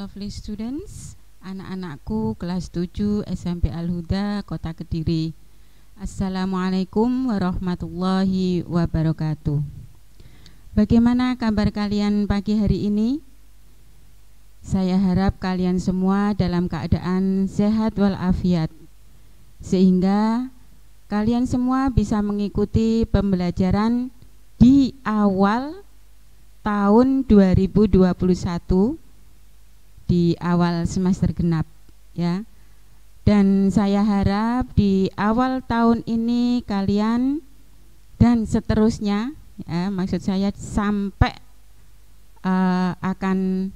lovely students, anak-anakku kelas 7 SMP Al-Huda, Kota Kediri. Assalamualaikum warahmatullahi wabarakatuh. Bagaimana kabar kalian pagi hari ini? Saya harap kalian semua dalam keadaan sehat walafiat, sehingga kalian semua bisa mengikuti pembelajaran di awal tahun 2021, di awal semester genap ya. Dan saya harap di awal tahun ini kalian dan seterusnya ya, maksud saya sampai akan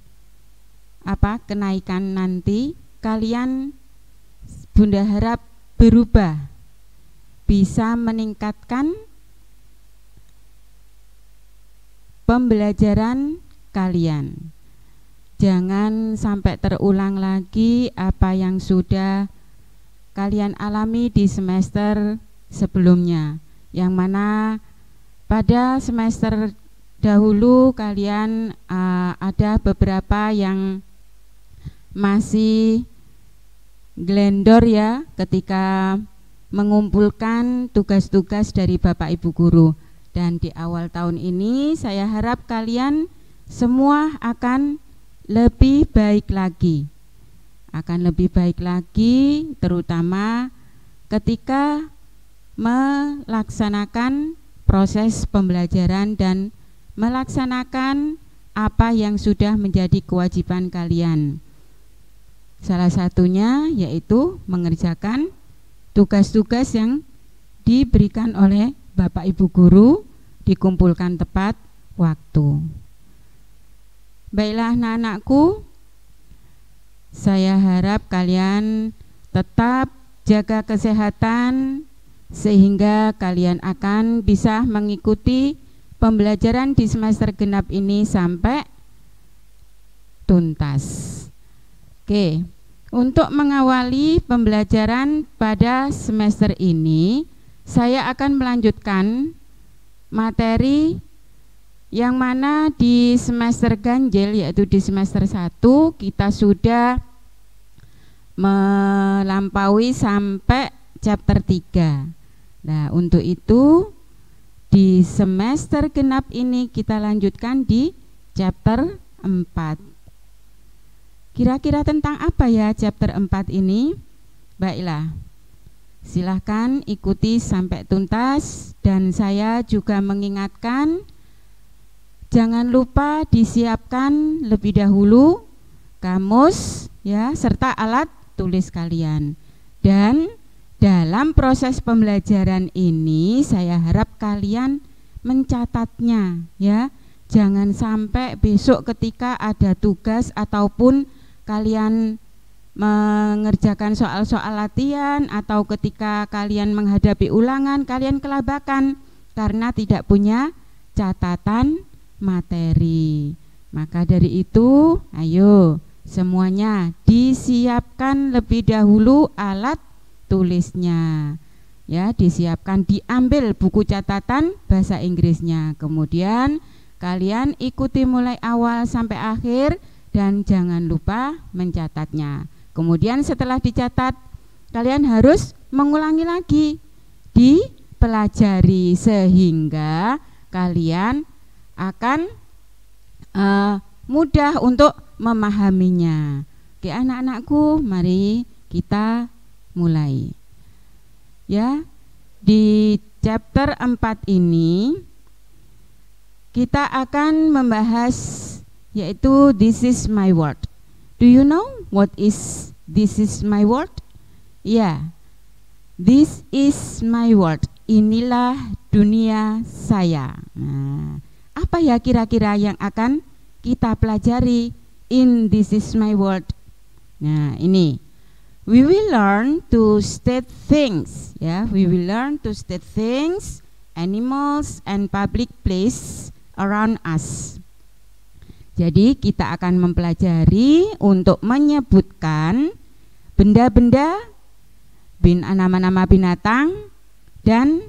kenaikan nanti, kalian Bunda harap berubah, bisa meningkatkan pembelajaran kalian. Jangan sampai terulang lagi apa yang sudah kalian alami di semester sebelumnya, yang mana pada semester dahulu kalian ada beberapa yang masih glendor ya ketika mengumpulkan tugas-tugas dari Bapak Ibu guru. Dan di awal tahun ini saya harap kalian semua akan lebih baik lagi, terutama ketika melaksanakan proses pembelajaran dan melaksanakan apa yang sudah menjadi kewajiban kalian. Salah satunya yaitu mengerjakan tugas-tugas yang diberikan oleh Bapak Ibu guru, dikumpulkan tepat waktu. Baiklah anak-anakku, saya harap kalian tetap jaga kesehatan sehingga kalian akan bisa mengikuti pembelajaran di semester genap ini sampai tuntas. Oke, untuk mengawali pembelajaran pada semester ini, saya akan melanjutkan materi yang mana di semester ganjil, yaitu di semester 1 kita sudah melampaui sampai chapter 3. Nah, untuk itu di semester genap ini kita lanjutkan di chapter 4. Kira-kira tentang apa ya chapter 4 ini? Baiklah, silahkan ikuti sampai tuntas, dan saya juga mengingatkan jangan lupa disiapkan lebih dahulu kamus ya serta alat tulis kalian. Dan dalam proses pembelajaran ini saya harap kalian mencatatnya ya. Jangan sampai besok ketika ada tugas ataupun kalian mengerjakan soal-soal latihan atau ketika kalian menghadapi ulangan kalian kelabakan karena tidak punya catatan materi. Maka dari itu, ayo semuanya disiapkan lebih dahulu alat tulisnya. Ya, disiapkan, diambil buku catatan bahasa Inggrisnya. Kemudian kalian ikuti mulai awal sampai akhir dan jangan lupa mencatatnya. Kemudian setelah dicatat, kalian harus mengulangi lagi, dipelajari sehingga kalian akan mudah untuk memahaminya. Oke anak-anakku, mari kita mulai. Ya, di chapter 4 ini kita akan membahas yaitu this is my world. Do you know what is this is my world? Ya, this is my world. Inilah dunia saya. Nah, apa ya kira-kira yang akan kita pelajari in this is my world? Nah, ini we will learn to state things ya. We will learn to state things, animals and public place around us. Jadi kita akan mempelajari untuk menyebutkan benda-benda, nama-nama binatang dan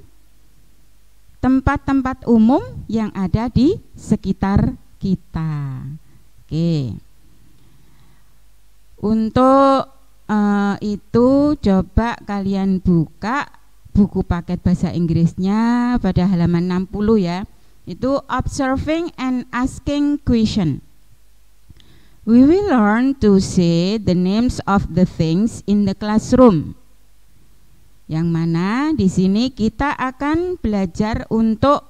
tempat-tempat umum yang ada di sekitar kita. Oke. Untuk itu coba kalian buka buku paket bahasa Inggrisnya pada halaman 60 ya. Itu observing and asking question. We will learn to say the names of the things in the classroom. Yang mana di sini kita akan belajar untuk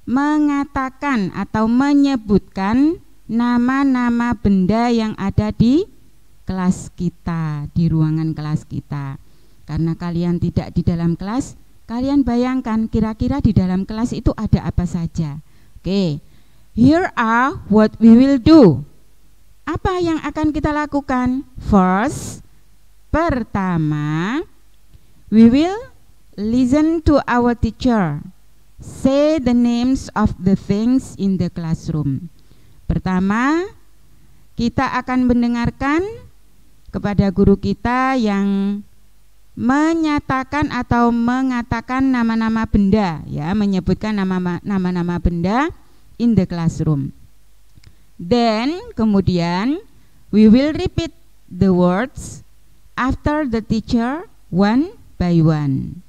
mengatakan atau menyebutkan nama-nama benda yang ada di kelas kita, di ruangan kelas kita. Karena kalian tidak di dalam kelas, kalian bayangkan kira-kira di dalam kelas itu ada apa saja. Oke, here are what we will do. Apa yang akan kita lakukan? First, pertama, we will listen to our teacher. Say the names of the things in the classroom. Pertama, kita akan mendengarkan kepada guru kita yang menyatakan atau mengatakan nama-nama benda, ya, menyebutkan nama-nama benda in the classroom. Then kemudian we will repeat the words after the teacher one by one.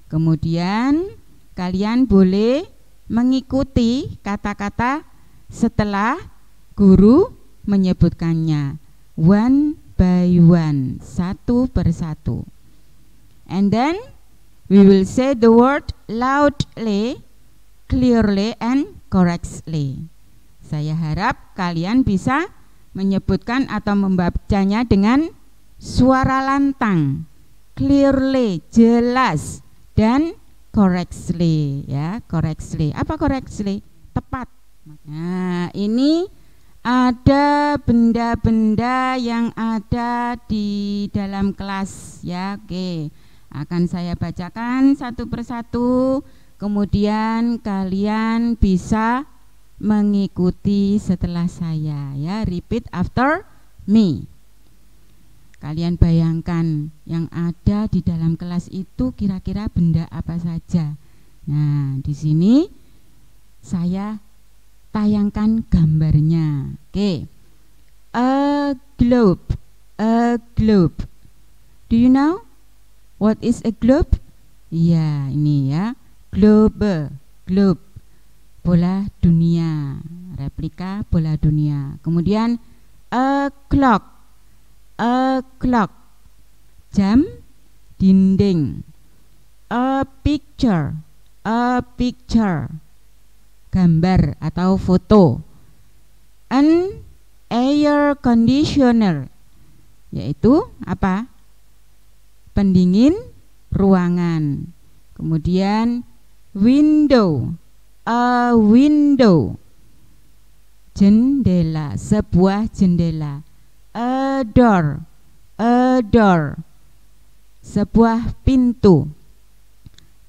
Kemudian kalian boleh mengikuti kata-kata setelah guru menyebutkannya one by one, satu persatu. And then we will say the word loudly, clearly and correctly. Saya harap kalian bisa menyebutkan atau membacanya dengan suara lantang, clearly, jelas, dan correctly, ya, correctly. Apa correctly? Tepat. Nah, ini ada benda-benda yang ada di dalam kelas, ya. Oke, akan saya bacakan satu persatu, kemudian kalian bisa mengikuti setelah saya, ya. Repeat after me. Kalian bayangkan yang ada di dalam kelas itu kira-kira benda apa saja. Nah, di sini saya tayangkan gambarnya. Oke. A globe. A globe. Do you know what is a globe? Iya, ini ya. Globe. Globe. Bola dunia, replika bola dunia. Kemudian a clock, jam, dinding. A picture, gambar atau foto. An air conditioner, yaitu apa? Pendingin ruangan. Kemudian window, a window, jendela, sebuah jendela. A door, sebuah pintu.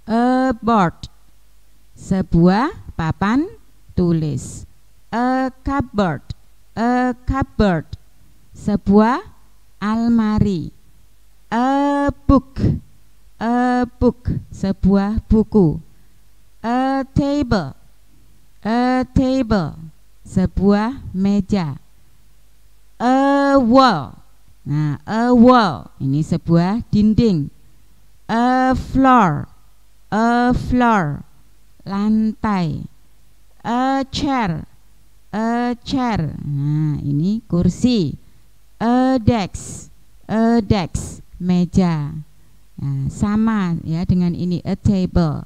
A board, sebuah papan tulis. A cupboard, sebuah almari. A book, sebuah buku. A table, sebuah meja. A wall, nah, a wall ini sebuah dinding. A floor, lantai. A chair, nah, ini kursi. A desk, meja. Nah, sama ya dengan ini, a table.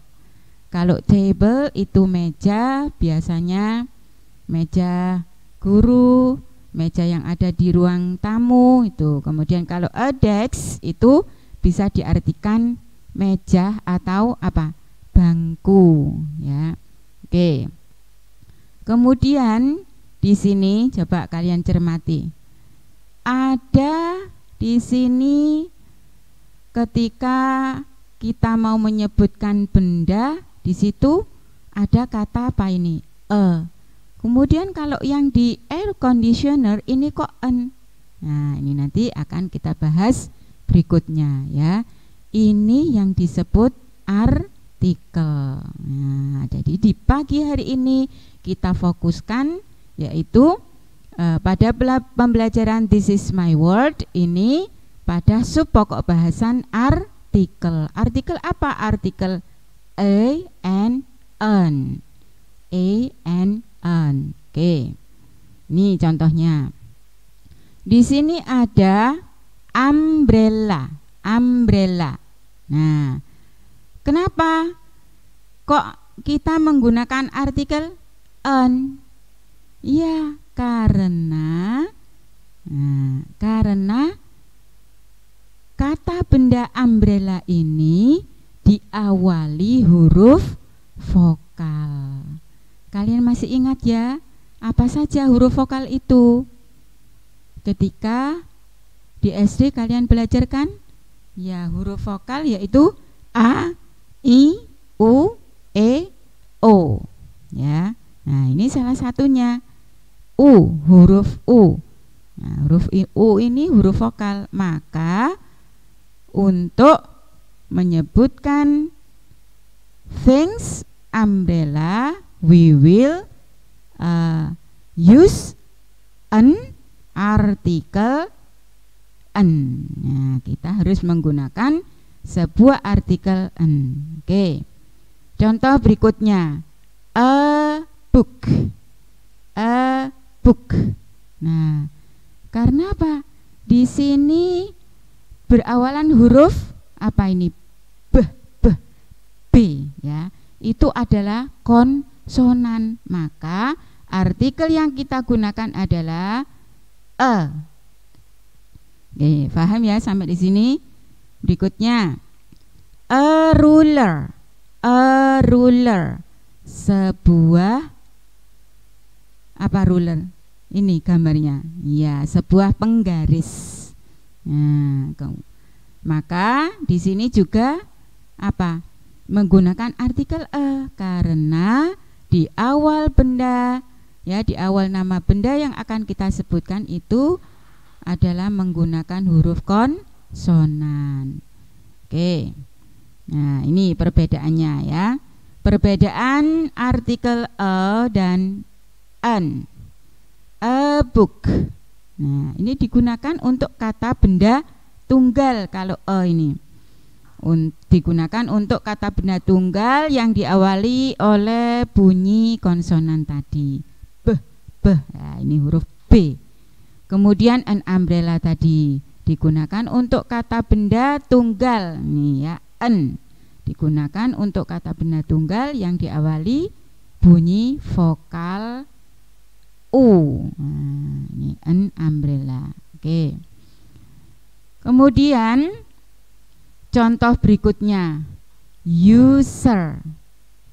Kalau table itu meja, biasanya meja guru, meja yang ada di ruang tamu itu. Kemudian kalau a desk itu bisa diartikan meja atau apa? Bangku, ya. Oke. Kemudian di sini coba kalian cermati. Ada di sini ketika kita mau menyebutkan benda, di situ ada kata apa ini? Kemudian kalau yang di air conditioner ini kok an? Nah, ini nanti akan kita bahas berikutnya, ya. Ini yang disebut artikel. Nah, jadi di pagi hari ini kita fokuskan yaitu pada pembelajaran This is my world ini pada sub pokok bahasan artikel. Artikel apa? Artikel a and an. A and an. Oke. Ini contohnya. Di sini ada umbrella. Umbrella. Nah, kenapa kok kita menggunakan artikel an? Ya, karena kata benda umbrella ini diawali huruf vokal. Kalian masih ingat ya? Apa saja huruf vokal itu? Ketika di SD kalian belajar kan? Ya, huruf vokal yaitu A, I, U, E, O. Ya. Nah, ini salah satunya. Huruf U. Nah, huruf U ini huruf vokal. Maka untuk menyebutkan things umbrella, we will use an artikel an. Nah, kita harus menggunakan sebuah artikel an. Oke. Contoh berikutnya, a book. A book. Nah, karena apa? Di sini berawalan huruf apa ini? B, ya. Itu adalah konsonan. Maka artikel yang kita gunakan adalah a. Oke, paham ya sampai di sini? Berikutnya, a ruler. A ruler. Sebuah apa ruler? Ini gambarnya. Ya, sebuah penggaris. Nah, maka di sini juga apa? Menggunakan artikel a karena di awal benda, ya, di awal nama benda yang akan kita sebutkan itu adalah menggunakan huruf konsonan. Oke. Nah, ini perbedaannya ya. Perbedaan artikel a dan an. A book. Nah, ini digunakan untuk kata benda tunggal kalau a ini. Digunakan untuk kata benda tunggal yang diawali oleh bunyi konsonan tadi. Nah, ini huruf B. Kemudian an umbrella tadi digunakan untuk kata benda tunggal. Nih ya, an. Digunakan untuk kata benda tunggal yang diawali bunyi vokal U. Nah, ini an umbrella. Oke. Kemudian contoh berikutnya, user.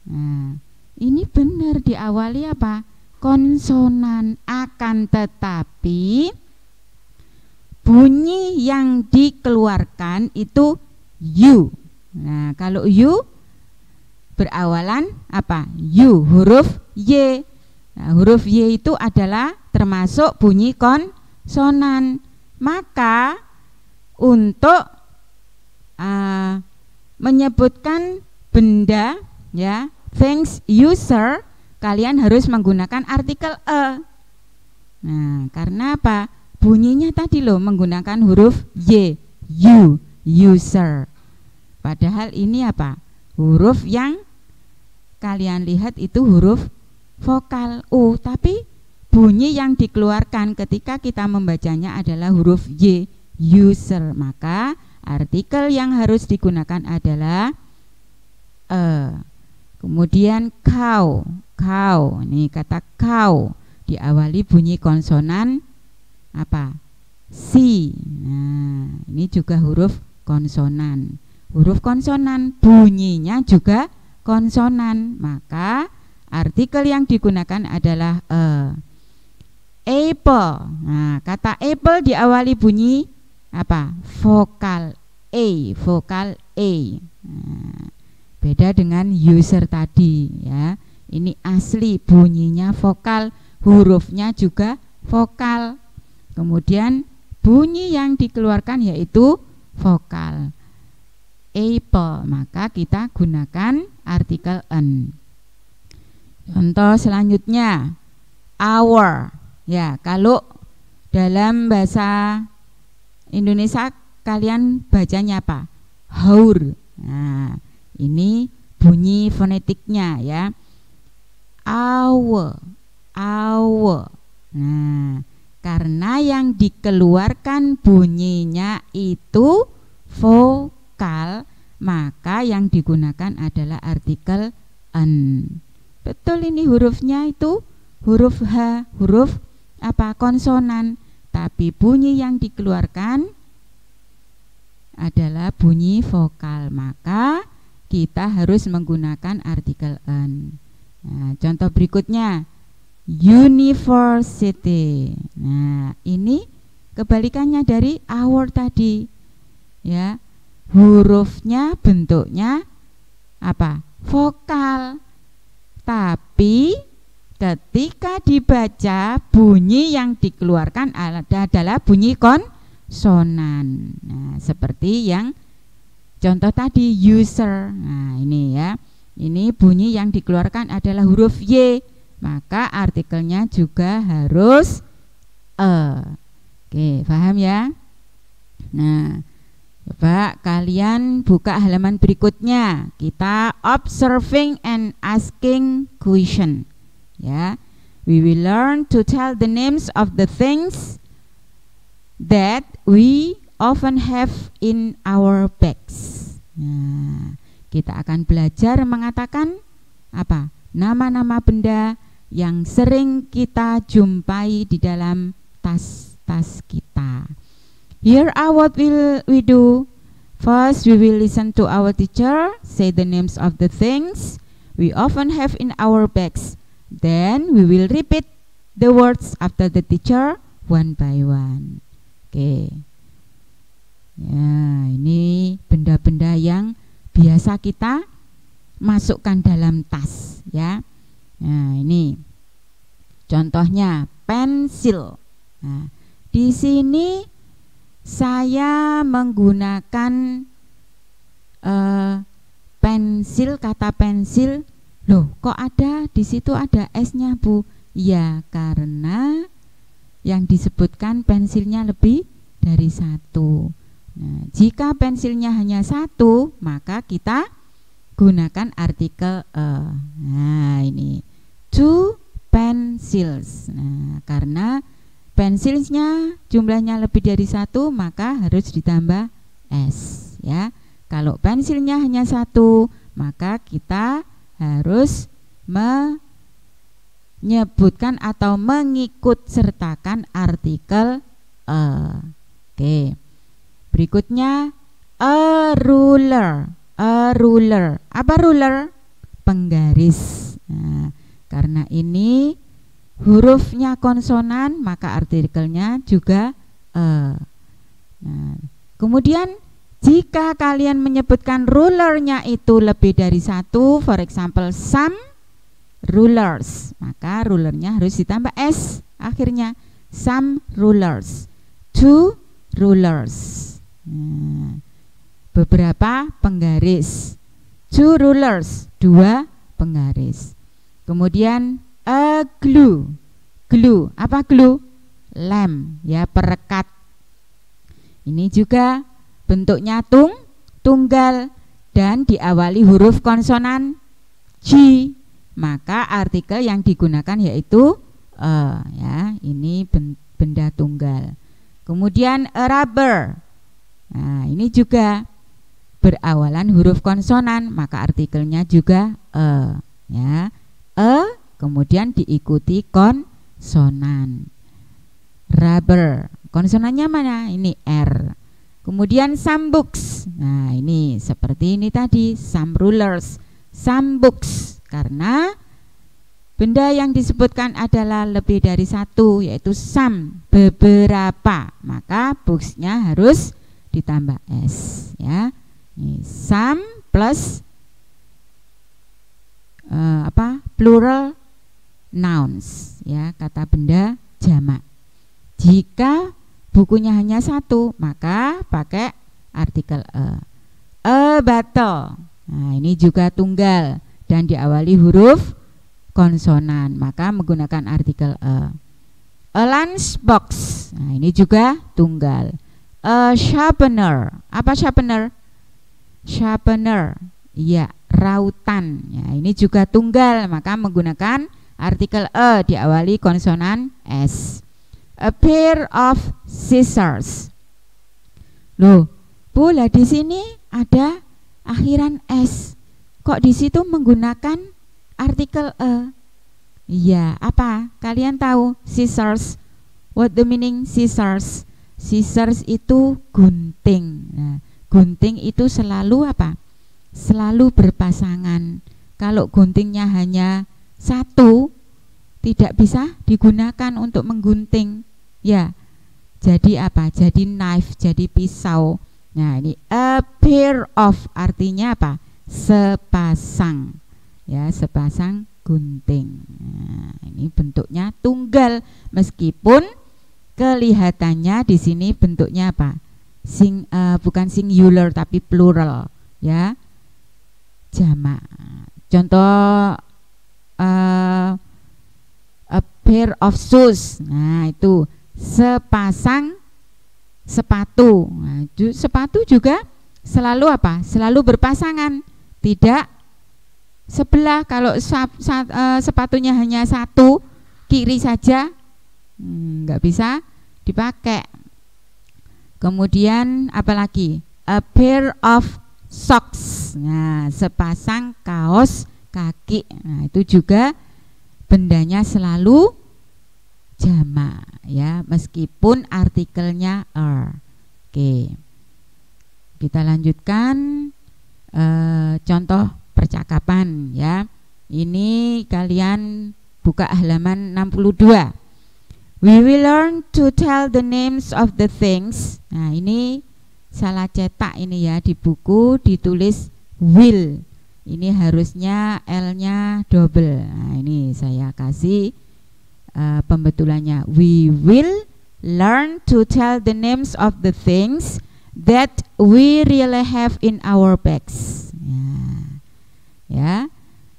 Nah, ini benar diawali apa? Konsonan, akan tetapi bunyi yang dikeluarkan itu U. Nah, kalau U berawalan apa? U, huruf Y. Nah, huruf Y itu adalah termasuk bunyi konsonan. Maka untuk menyebutkan benda, ya, things user, kalian harus menggunakan artikel a. Nah, karena apa? Bunyinya tadi loh menggunakan huruf Y, U, user. Padahal ini apa? Huruf yang kalian lihat itu huruf vokal U, tapi bunyi yang dikeluarkan ketika kita membacanya adalah huruf Y, user. Maka artikel yang harus digunakan adalah kemudian cow. Cow, ini kata cow diawali bunyi konsonan apa? C. Nah, ini juga huruf konsonan. Huruf konsonan bunyinya juga konsonan, maka artikel yang digunakan adalah apple. Nah, kata apple diawali bunyi apa? Vokal A, vokal A. Nah, beda dengan user tadi ya. Ini asli bunyinya vokal, hurufnya juga vokal. Kemudian bunyi yang dikeluarkan yaitu vokal. Apple, maka kita gunakan artikel an. Contoh selanjutnya, hour. Ya, kalau dalam bahasa Indonesia kalian bacanya apa? Haur. Nah, ini bunyi fonetiknya ya. Awe, awe. Nah, karena yang dikeluarkan bunyinya itu vokal, maka yang digunakan adalah artikel en. Betul, ini hurufnya itu huruf H, huruf apa? Konsonan. Tapi bunyi yang dikeluarkan adalah bunyi vokal, maka kita harus menggunakan artikel en. Nah, contoh berikutnya university. Nah, ini kebalikannya dari our tadi. Ya, hurufnya bentuknya apa? Vokal. Tapi ketika dibaca, bunyi yang dikeluarkan adalah bunyi konsonan. Nah, seperti yang contoh tadi user. Nah, ini ya. Ini bunyi yang dikeluarkan adalah huruf Y, maka artikelnya juga harus e. Oke, paham ya? Nah, coba kalian buka halaman berikutnya. Kita observing and asking question. Ya, we will learn to tell the names of the things that we often have in our bags. Nah, kita akan belajar mengatakan apa? Nama-nama benda yang sering kita jumpai di dalam tas-tas kita. Here are what will we do. First, we will listen to our teacher say the names of the things we often have in our bags. Then we will repeat the words after the teacher one by one. Oke. Ya, ini benda-benda yang biasa kita masukkan dalam tas ya. Nah, ini contohnya pensil. Nah, di sini saya menggunakan pensil, kata pensil. Loh, kok ada di situ ada S-nya, Bu? Ya, karena yang disebutkan pensilnya lebih dari satu. Nah, jika pensilnya hanya satu, maka kita gunakan artikel e. Nah, ini two pencils. Nah, karena pensilnya jumlahnya lebih dari satu, maka harus ditambah S ya. Kalau pensilnya hanya satu, maka kita harus menyebutkan atau mengikut sertakan artikel e. Oke. Berikutnya a ruler. A ruler. Apa ruler? Penggaris. Nah, karena ini hurufnya konsonan, maka artikelnya juga e. Nah, kemudian jika kalian menyebutkan rulernya itu lebih dari satu, for example some rulers, maka rulernya harus ditambah S akhirnya. Some rulers, two rulers. Nah, beberapa penggaris, two rulers, dua penggaris. Kemudian a glue. Glue, apa glue? Lem ya, perekat. Ini juga bentuknya tunggal dan diawali huruf konsonan G, maka artikel yang digunakan yaitu ya, ini benda tunggal. Kemudian a rubber. Nah, ini juga berawalan huruf konsonan, maka artikelnya juga ya. Kemudian diikuti konsonan. Rubber. Konsonannya mana? Ini R. Kemudian some books. Nah, ini seperti ini tadi, some rulers, some books. Karena benda yang disebutkan adalah lebih dari satu, yaitu some, beberapa, maka books-nya harus ditambah S ya. Ini some plus plural nouns ya, kata benda jamak. Jika bukunya hanya satu, maka pakai artikel e. A bottle. Nah, ini juga tunggal dan diawali huruf konsonan, maka menggunakan artikel e. A lunchbox. Nah, ini juga tunggal. A sharpener. Apa sharpener? Sharpener. Iya, rautan. Ya, ini juga tunggal, maka menggunakan artikel a diawali konsonan s. A pair of scissors. Loh, Bu, lah di sini ada akhiran s. Kok di situ menggunakan artikel a? Iya, apa? Kalian tahu scissors? What the meaning scissors? Scissors itu gunting. Nah, gunting itu selalu apa? Selalu berpasangan. Kalau guntingnya hanya satu, tidak bisa digunakan untuk menggunting. Ya, jadi apa? Jadi knife, jadi pisau. Nah, ini a pair of artinya apa? Sepasang. Ya, sepasang gunting. Nah, ini bentuknya tunggal meskipun kelihatannya di sini bentuknya apa? Bukan singular tapi plural, ya. Jamak. Contoh a pair of shoes. Nah, itu sepasang sepatu. Nah, sepatu juga selalu apa? Selalu berpasangan, tidak sebelah. Kalau sepatunya hanya satu, kiri saja, nggak bisa dipakai. Kemudian apalagi? A pair of socks. Nah, sepasang kaos kaki. Nah, itu juga bendanya selalu jamak, ya, meskipun artikelnya are. Oke, kita lanjutkan contoh percakapan, ya. Ini kalian buka halaman 62. We will learn to tell the names of the things. Nah, ini salah cetak ini ya, di buku ditulis will. Ini harusnya L-nya double. Nah, ini saya kasih pembetulannya. We will learn to tell the names of the things that we really have in our bags. Ya,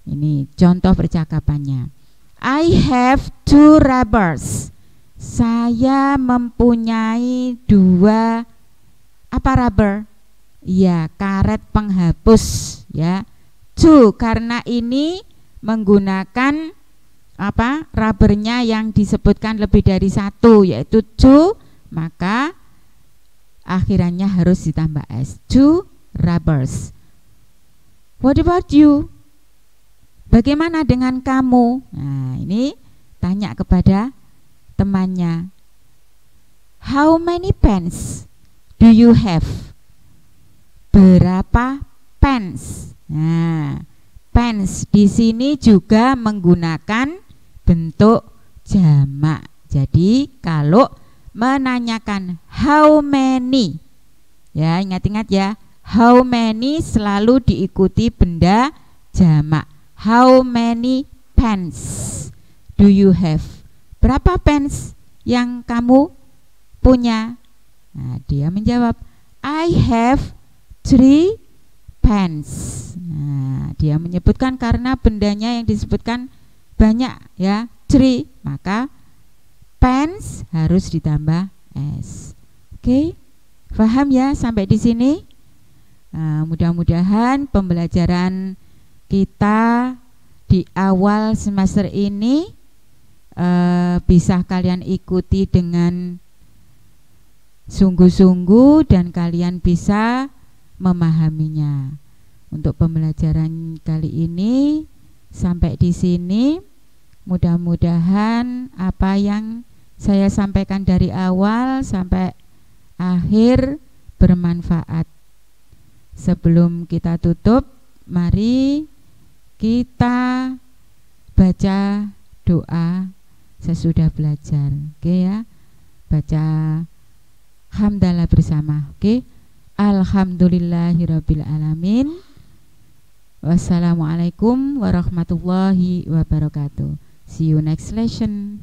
ini contoh percakapannya. I have 2 rubbers. Saya mempunyai 2 apa rubber? Ya, karet penghapus, ya. 2 karena ini menggunakan apa? Rubbernya yang disebutkan lebih dari 1, yaitu 2, maka akhirannya harus ditambah s. 2 rubbers. What about you? Bagaimana dengan kamu? Nah, ini tanya kepada temannya. How many pens do you have? Berapa pens? Nah, pens di sini juga menggunakan bentuk jamak. Jadi kalau menanyakan how many, ya ingat-ingat ya, how many selalu diikuti benda jamak. How many pens do you have? Berapa pens yang kamu punya? Nah, dia menjawab, I have 3 pens. Nah, dia menyebutkan karena bendanya yang disebutkan banyak, ya, 3, maka pens harus ditambah s. Oke, paham ya sampai di sini? Nah, mudah-mudahan pembelajaran kita di awal semester ini bisa kalian ikuti dengan sungguh-sungguh dan kalian bisa memahaminya. Untuk pembelajaran kali ini sampai di sini, mudah-mudahan apa yang saya sampaikan dari awal sampai akhir bermanfaat. Sebelum kita tutup, mari kita baca doa sesudah belajar. Oke ya, baca hamdalah bersama. Oke, alhamdulillahirabbil alamin. Wassalamualaikum warahmatullahi wabarakatuh. See you next lesson.